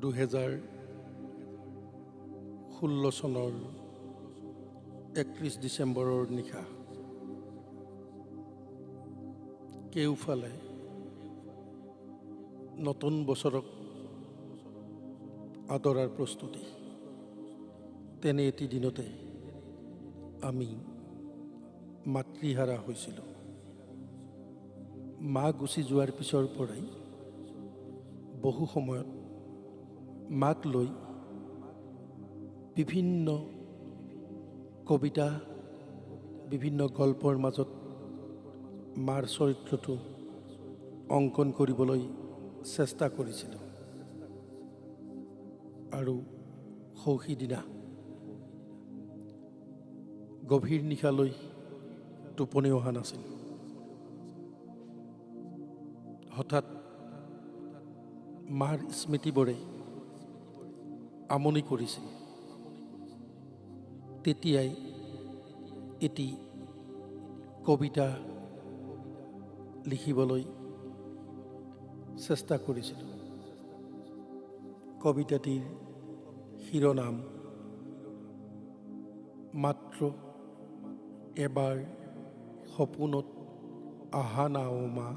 2016 চনৰ 31 ডিচেম্বৰৰ নিশা কেউফালে নতুন বছৰক আদৰাৰ প্ৰস্তুতি। তেনে এটি দিনতে আমি মাতৃহাৰা হৈছিলোঁ। মা গুচি যোৱাৰ পিছৰ পৰাই বহু সময়ত মাক লৈ বিভিন্ন কবিতা, বিভিন্ন গল্পৰ মাজত মাৰ চৰিত্ৰটো অংকন কৰিবলৈ চেষ্টা কৰিছিলোঁ। আৰু সৌসিদিনা গভীৰ নিশালৈ টোপনি অহা নাছিল। হঠাৎ মাৰ স্মৃতিবোৰে আমনি কৰিছিল। তেতিয়াই এটি কবিতা লিখিবলৈ চেষ্টা কৰিছিলোঁ। কবিতাটিৰ শিৰোনাম মাত্ৰ এবাৰ সপোনত আহা না ও মা।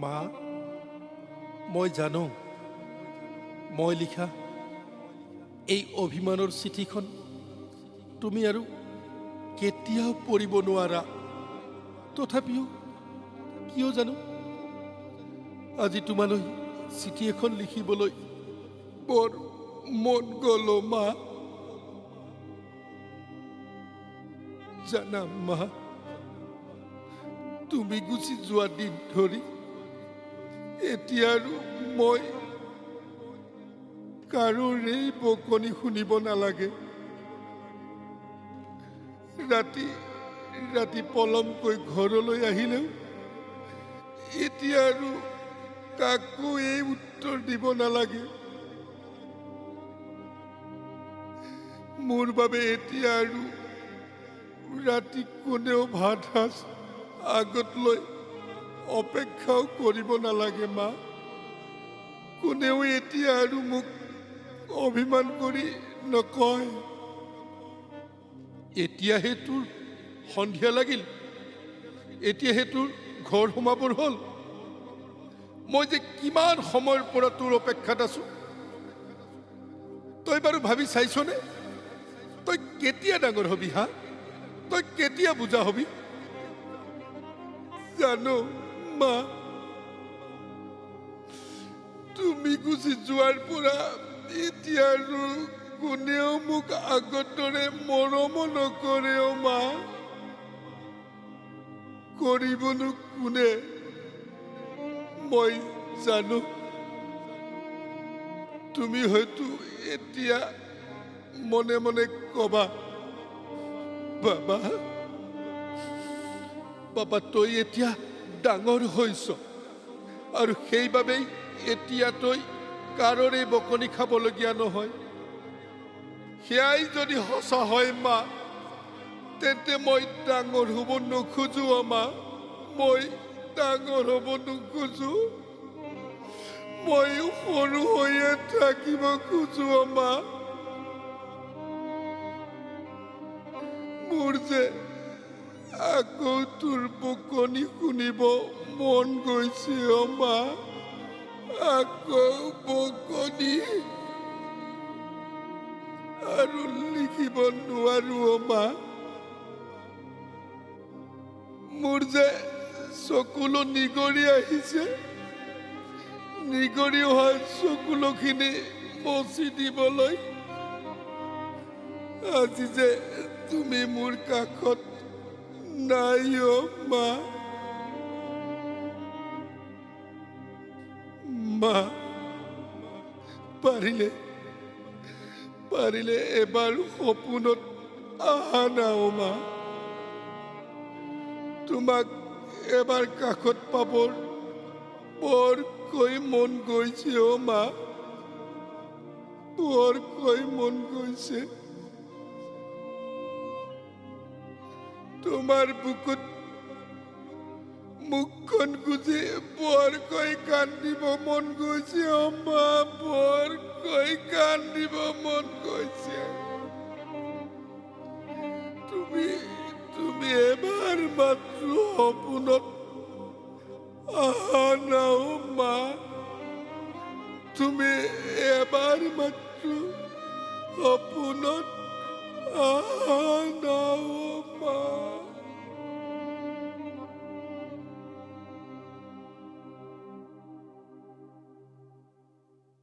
মা, মই জানো মই লিখা এই অভিমানৰ চিঠিখন তুমি আৰু কেতিয়াও পঢ়িব নোৱাৰা। তথাপিও কিয় জানো আজি তোমালৈ চিঠি এখন লিখিবলৈ বৰ মন গ'ল মা। জানা মা, তুমি গুচি যোৱা দিন ধৰি এতিয়া আৰু মই কাৰোৰে বকনি শুনিব নালাগে। ৰাতি ৰাতি পলমকৈ ঘৰলৈ আহিলেও এতিয়া আৰু কাকো এই উত্তৰ দিব নালাগে। মোৰ বাবে এতিয়া আৰু ৰাতি কোনেও ভাত সাজ আগত লৈ অপেক্ষাও কৰিব নালাগে মা। কোনেও এতিয়া আৰু মোক অভিমান কৰি নকয়, এতিয়াহে তোৰ সন্ধিয়া লাগিল, এতিয়াহে তোৰ ঘৰ সোমাবৰ হ'ল। মই যে কিমান সময়ৰ পৰা তোৰ অপেক্ষাত আছো। তই বাৰু ভাবি চাইছনে তই কেতিয়া ডাঙৰ হবি? হা, তই কেতিয়া বুজা হবি? জানো মা, তুমি গুচি যোৱাৰ পৰা এতিয়া আৰু কোনেও মোক আগৰ দৰে মৰম নকৰেও মা। কৰিবনো কোনে? মই জানো তুমি হয়তো এতিয়া মনে মনে কবা, বাবা বাবা তই এতিয়া ডাঙৰ হৈছ আৰু সেইবাবেই এতিয়া তই কাৰোৰে বকনি খাবলগীয়া নহয়। সেয়াই যদি সঁচা হয় মা, তেন্তে মই ডাঙৰ হ'ব নোখোজো মা। মই ডাঙৰ হ'ব নোখোজো, মই সৰু হৈয়ে থাকিব খোজো মা। মোৰ যে আকৌ তোৰ বকনি শুনিব মন গৈছে মা। আকৌ বকনি আৰু লিখিব নোৱাৰো মা। মোৰ যে চকুলো নিগৰি আহিছে। নিগৰি অহা চকুলোখিনি মচি দিবলৈ আজি যে তুমি মোৰ কাষত নাই মা। মা, পাৰিলে এবাৰ সপোনত আহা না মা। তোমাক এবাৰ কাষত পাবৰ বৰকৈ মন গৈছে মা, বৰকৈ মন গৈছে। তোমাৰ বুকুত মুখখন গুজি বৰকৈ কান্দিব মন গৈছে অম্মা, বৰকৈ কান্দিব মন গৈছে। তুমি এবাৰ মাত্ৰ সপোনত আহা নাও মা, তুমি এবাৰ মাত্ৰ সপোনত আহা না।